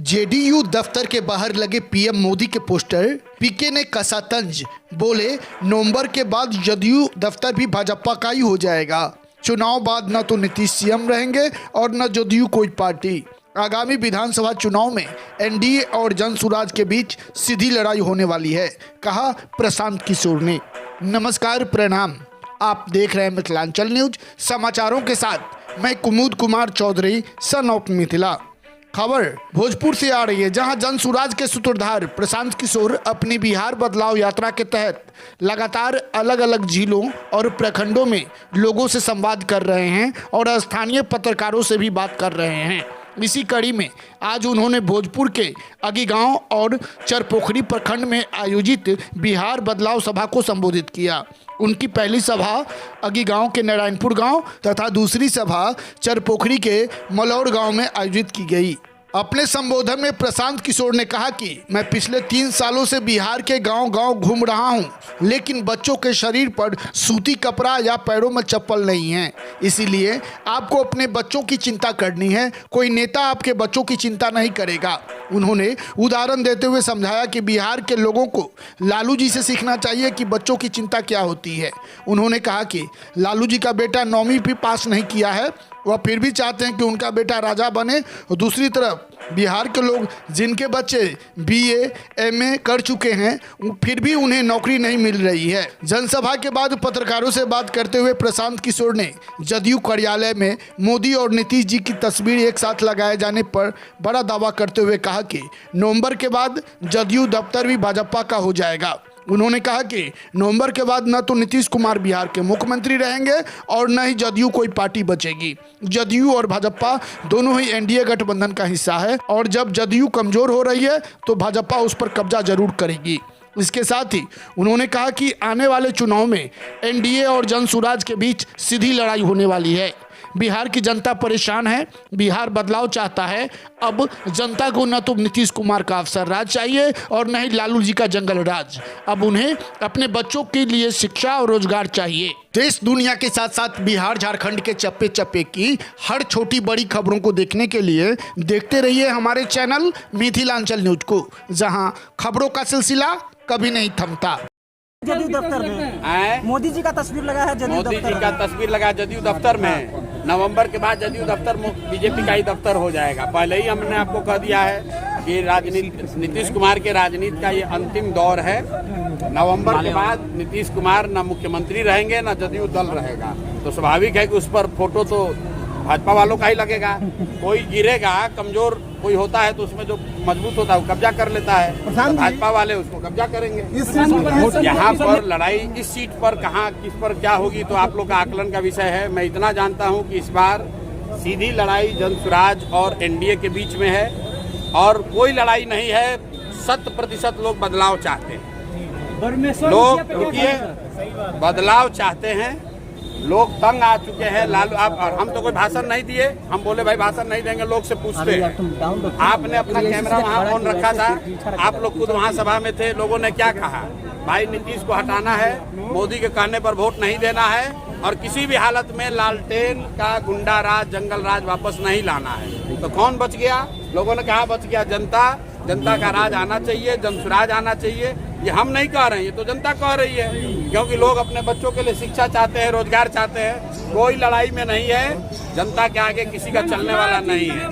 JDU दफ्तर के बाहर लगे पीएम मोदी के पोस्टर, पीके ने कसा तंज, बोले नवंबर के बाद जदयू दफ्तर भी भाजपा का ही हो जाएगा। चुनाव बाद न तो नीतीश सीएम रहेंगे और न जदयू कोई पार्टी। आगामी विधानसभा चुनाव में एनडीए और जनसुराज के बीच सीधी लड़ाई होने वाली है, कहा प्रशांत किशोर ने। नमस्कार, प्रणाम। आप देख रहे हैं मिथिलांचल न्यूज। समाचारों के साथ मैं कुमुद कुमार चौधरी, सन ऑफ मिथिला। खबर भोजपुर से आ रही है, जहां जनसुराज के सूत्रधार प्रशांत किशोर अपनी बिहार बदलाव यात्रा के तहत लगातार अलग अलग जिलों और प्रखंडों में लोगों से संवाद कर रहे हैं और स्थानीय पत्रकारों से भी बात कर रहे हैं। इसी कड़ी में आज उन्होंने भोजपुर के अगीगांव और चरपोखरी प्रखंड में आयोजित बिहार बदलाव सभा को संबोधित किया। उनकी पहली सभा अगीगांव के नारायणपुर गांव तथा दूसरी सभा चरपोखरी के मलौर गांव में आयोजित की गई। अपने संबोधन में प्रशांत किशोर ने कहा कि मैं पिछले 3 सालों से बिहार के गांव-गांव घूम रहा हूं, लेकिन बच्चों के शरीर पर सूती कपड़ा या पैरों में चप्पल नहीं है। इसीलिए आपको अपने बच्चों की चिंता करनी है, कोई नेता आपके बच्चों की चिंता नहीं करेगा। उन्होंने उदाहरण देते हुए समझाया कि बिहार के लोगों को लालू जी से सीखना चाहिए कि बच्चों की चिंता क्या होती है। उन्होंने कहा कि लालू जी का बेटा 9वीं भी पास नहीं किया है, वह फिर भी चाहते हैं कि उनका बेटा राजा बने। और दूसरी तरफ बिहार के लोग जिनके बच्चे बीए, एमए कर चुके हैं, फिर भी उन्हें नौकरी नहीं मिल रही है। जनसभा के बाद पत्रकारों से बात करते हुए प्रशांत किशोर ने जदयू कार्यालय में मोदी और नीतीश जी की तस्वीर एक साथ लगाए जाने पर बड़ा दावा करते हुए कहा कि नवंबर के बाद जदयू दफ्तर भी भाजपा का हो जाएगा। उन्होंने कहा कि नवंबर के बाद न तो नीतीश कुमार बिहार के मुख्यमंत्री रहेंगे और न ही जदयू कोई पार्टी बचेगी। जदयू और भाजपा दोनों ही एनडीए गठबंधन का हिस्सा है और जब जदयू कमजोर हो रही है तो भाजपा उस पर कब्जा जरूर करेगी। इसके साथ ही उन्होंने कहा कि आने वाले चुनाव में एनडीए और जनसुराज के बीच सीधी लड़ाई होने वाली है। बिहार की जनता परेशान है, बिहार बदलाव चाहता है। अब जनता को न तो नीतीश कुमार का अफसर राज चाहिए और न ही लालू जी का जंगल राज। अब उन्हें अपने बच्चों के लिए शिक्षा और रोजगार चाहिए। देश दुनिया के साथ साथ बिहार झारखंड के चप्पे चप्पे की हर छोटी बड़ी खबरों को देखने के लिए देखते रहिए हमारे चैनल मिथिलांचल न्यूज को, जहां खबरों का सिलसिला कभी नहीं थमता। जदयू दफ्तर में मोदी जी का तस्वीर लगा है, मोदी जी का तस्वीर लगा जदयू दफ्तर में। नवंबर के बाद जदयू दफ्तर बीजेपी का ही दफ्तर हो जाएगा। पहले ही हमने आपको कह दिया है कि राजनीति नीतीश कुमार के राजनीति का ये अंतिम दौर है। नवंबर के बाद नीतीश कुमार न मुख्यमंत्री रहेंगे न जदयू दल रहेगा, तो स्वाभाविक है कि उस पर फोटो तो भाजपा वालों का ही लगेगा। कोई गिरेगा, कमजोर कोई होता है तो उसमें जो मजबूत होता है वो कब्जा कर लेता है, तो भाजपा वाले उसको कब्जा करेंगे। यहाँ पर लड़ाई इस सीट पर कहाँ किस पर क्या होगी तो आप लोग का आकलन का विषय है। मैं इतना जानता हूँ कि इस बार सीधी लड़ाई जनसुराज और एनडीए के बीच में है और कोई लड़ाई नहीं है। 100% लोग बदलाव चाहते हैं। लोग रुकिए, बदलाव चाहते हैं। लोग तंग आ चुके हैं। लालू आप और हम तो कोई भाषण नहीं दिए, हम बोले भाई भाषण नहीं देंगे, लोग से पूछते हैं। आपने अपना कैमरा वहाँ ऑन रखा था, आप लोग खुद वहाँ सभा में थे। लोगों ने क्या कहा, भाई नीतीश को हटाना है, मोदी के कहने पर वोट नहीं देना है और किसी भी हालत में लालटेन का गुंडा राज, जंगल राज वापस नहीं लाना है। तो कौन बच गया? लोगों ने कहा बच गया जनता। जनता का राज आना चाहिए, जनसुराज आना चाहिए। ये हम नहीं कह रहे हैं, ये तो जनता कह रही है, क्योंकि लोग अपने बच्चों के लिए शिक्षा चाहते हैं, रोजगार चाहते हैं। कोई लड़ाई में नहीं है, जनता के आगे किसी का चलने वाला नहीं है।